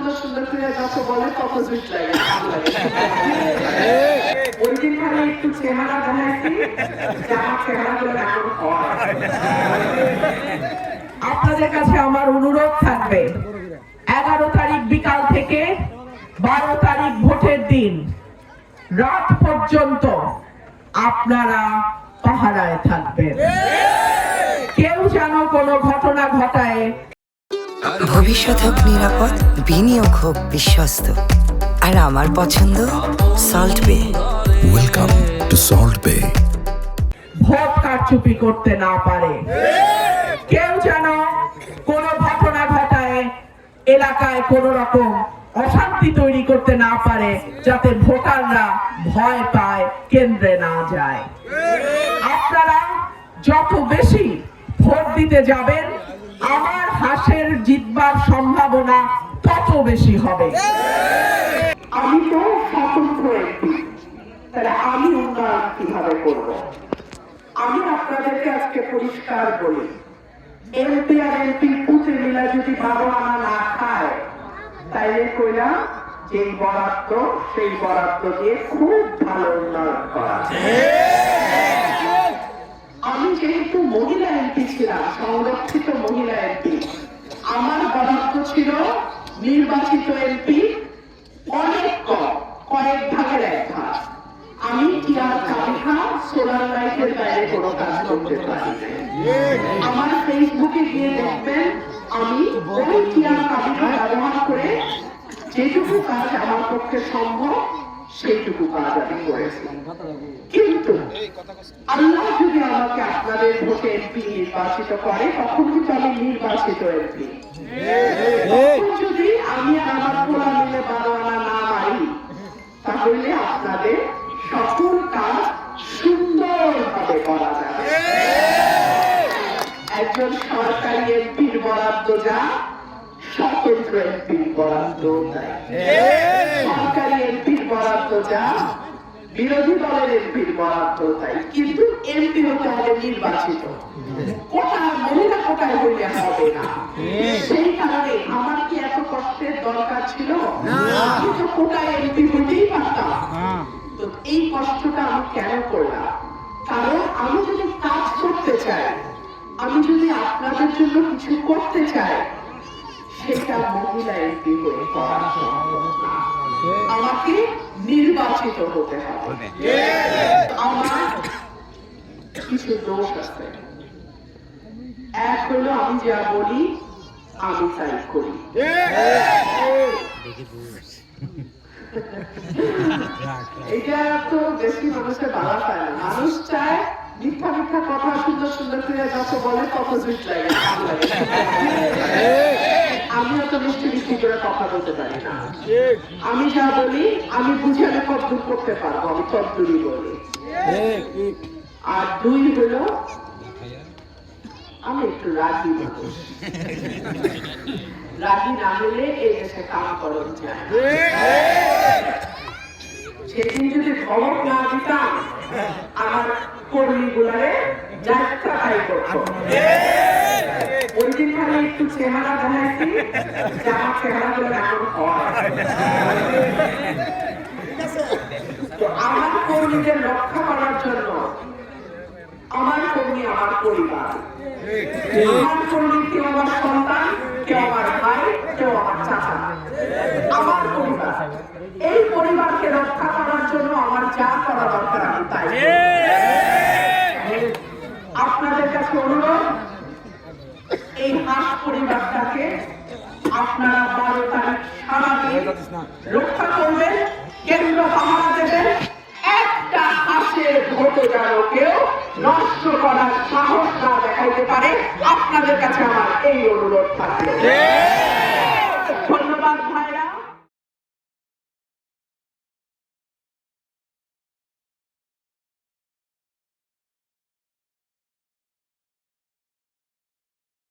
সুন্দর সুন্দর করে যত বলে তত জুট লাগে, ভালো লাগে। ওই দিন খালি একটু চেহারা দেখাইছি যে আমার চেহারাগুলো এমন হয়। আপনাদের কাছে আমার অনুরোধ থাকবে, 11 তারিখ বিকাল থেকে 12 তারিখ ভোটের দিন রাত পর্যন্ত আপনারা পাহারায় থাকবেন। কেউ যেন কোনো ঘটনা ঘটায়। ভবিষ্যৎ হোক নিরাপদ, বিনিয়োগ হোক বিশ্বস্ত, আর আমার পছন্দ সল্ট বে। ওয়েলকাম টু সল্ট বে। ভোট কারচুপি করতে না পারে, কেউ যেন কোনো ঘটনা ঘটায় এলাকায় কোন রকম অশান্তি তৈরি করতে না পারে, যাতে ভোটাররা ভয় পায়, কেন্দ্রে না যায়। আপনারা যত বেশি ভোট দিতে যাবেন, আমার হাসের জিতবার সম্ভাবনা তত বেশি হবে। আমি তো স্বতন্ত্র এমপি, তাহলে আমি উন্নয়ন কিভাবে করব? আমি আপনাদেরকে আজকে পরিষ্কার বলি, এমপি আর এমপি পুঁতে মিলা যদি 12 আনা না খায়, তাইলে কইলাম যে বরাদ্দ সেই বরাদ্দ দিয়ে খুব ভালো উন্নয়ন করা। আমি যেহেতু মহিলা এমপি ছিলাম, সংরক্ষিত মহিলা এমপি, আমার বরাদ্দ ছিল নির্বাচিত এমপি অনেক কম, কয়েক ভাগের 1 ভাগ। আমি টিয়ার কাবিখা সোলার লাইটের বাইরে কোনো কাজ করতে পারি। আমার ফেসবুকে গিয়ে দেখবেন আমি ওই টিয়ার কাবিখা ব্যবহার করে যেটুকু কাজ আমার পক্ষে সম্ভব সেইটুকু কাজ আমি করেছি। কিন্তু আল্লাহ যদি আমাকে আপনাদের ভোটে এমপি নির্বাচিত করে, তখন কিন্তু আমি নির্বাচিত এমপি। যদি আমি আর আমার পোলা মিলে 12 আনা না মারি, তাহলে আপনাদের সকল কাজ সুন্দরভাবে করা যাবে। একজন সরকারি এমপির বরাদ্দ যা, স্বতন্ত্র এমপির বরাদ্দ তাই। সরকারি এমপির বরাদ্দ যা, বিরোধী দলের এমপির বরাদ্দ তাই। কিন্তু এমপি হতে হবে নির্বাচিত, কোটা মহিলা কোটায় হইলে হবে না। সেই কারণে আমার কি এত কষ্টের দরকার ছিল? আমি তো কোটায় এমপি হইতেই পারতাম। তো এই কষ্টটা আমি কেন করলাম? কারণ আমি যদি কাজ করতে চাই, আমি যদি আপনাদের জন্য কিছু করতে চাই, সেটা মহিলা এমপি হয়ে করা সম্ভব না। আমাকে নির্বাচিত হতে হবে। আমার কিছু দোষ আছে। এক হলো আমি যা বলি আমি তাই করি। এটা তো বেশি মানুষের বাধা পায় না। মানুষ চায় মিথ্যা মিথ্যা কথা সুন্দর সুন্দর করে যত বলে তত জুট লাগে, ভালো লাগে। আমি অত মিষ্টি মিষ্টি করে কথা বলতে পারি না। আমি যা বলি আমি বুঝে আমি কদ্দূর করতে পারবো, আমি তদ্দূরই বলি। আর 2 হলো আমি একটু রাগি মানুষ। রাগি না হলে এই দেশে কাম করা যায়। সেদিন যদি খবর না দিতাম, আমার কর্মী গুলারে যাত্রা তাই করতো। ওই দিন খালি একটু চেহারা দেখাইছি যে আমার চেহারাগুলো এমন হয়। তো আমার কর্মীদের রক্ষা করার জন্য আমার কর্মী আমার পরিবার, আমার কর্মী কেউ আমার সন্তান, কেউ আমার ভাই, কেউ আমার চাচা, আমার পরিবার। এই পরিবারকে রক্ষা করার জন্য আমার যা করা দরকার আমি তাই। আপনাদের কাছে অনুরোধ, এই হাঁস পরিবারটাকে আপনারা 12 তারিখ সারাদিন রক্ষা করবেন, কেন্দ্র পাহারা দেবেন। একটা হাঁসের ভোট যেন কেউ নষ্ট করার সাহস না দেখাইতে পারে, আপনাদের কাছে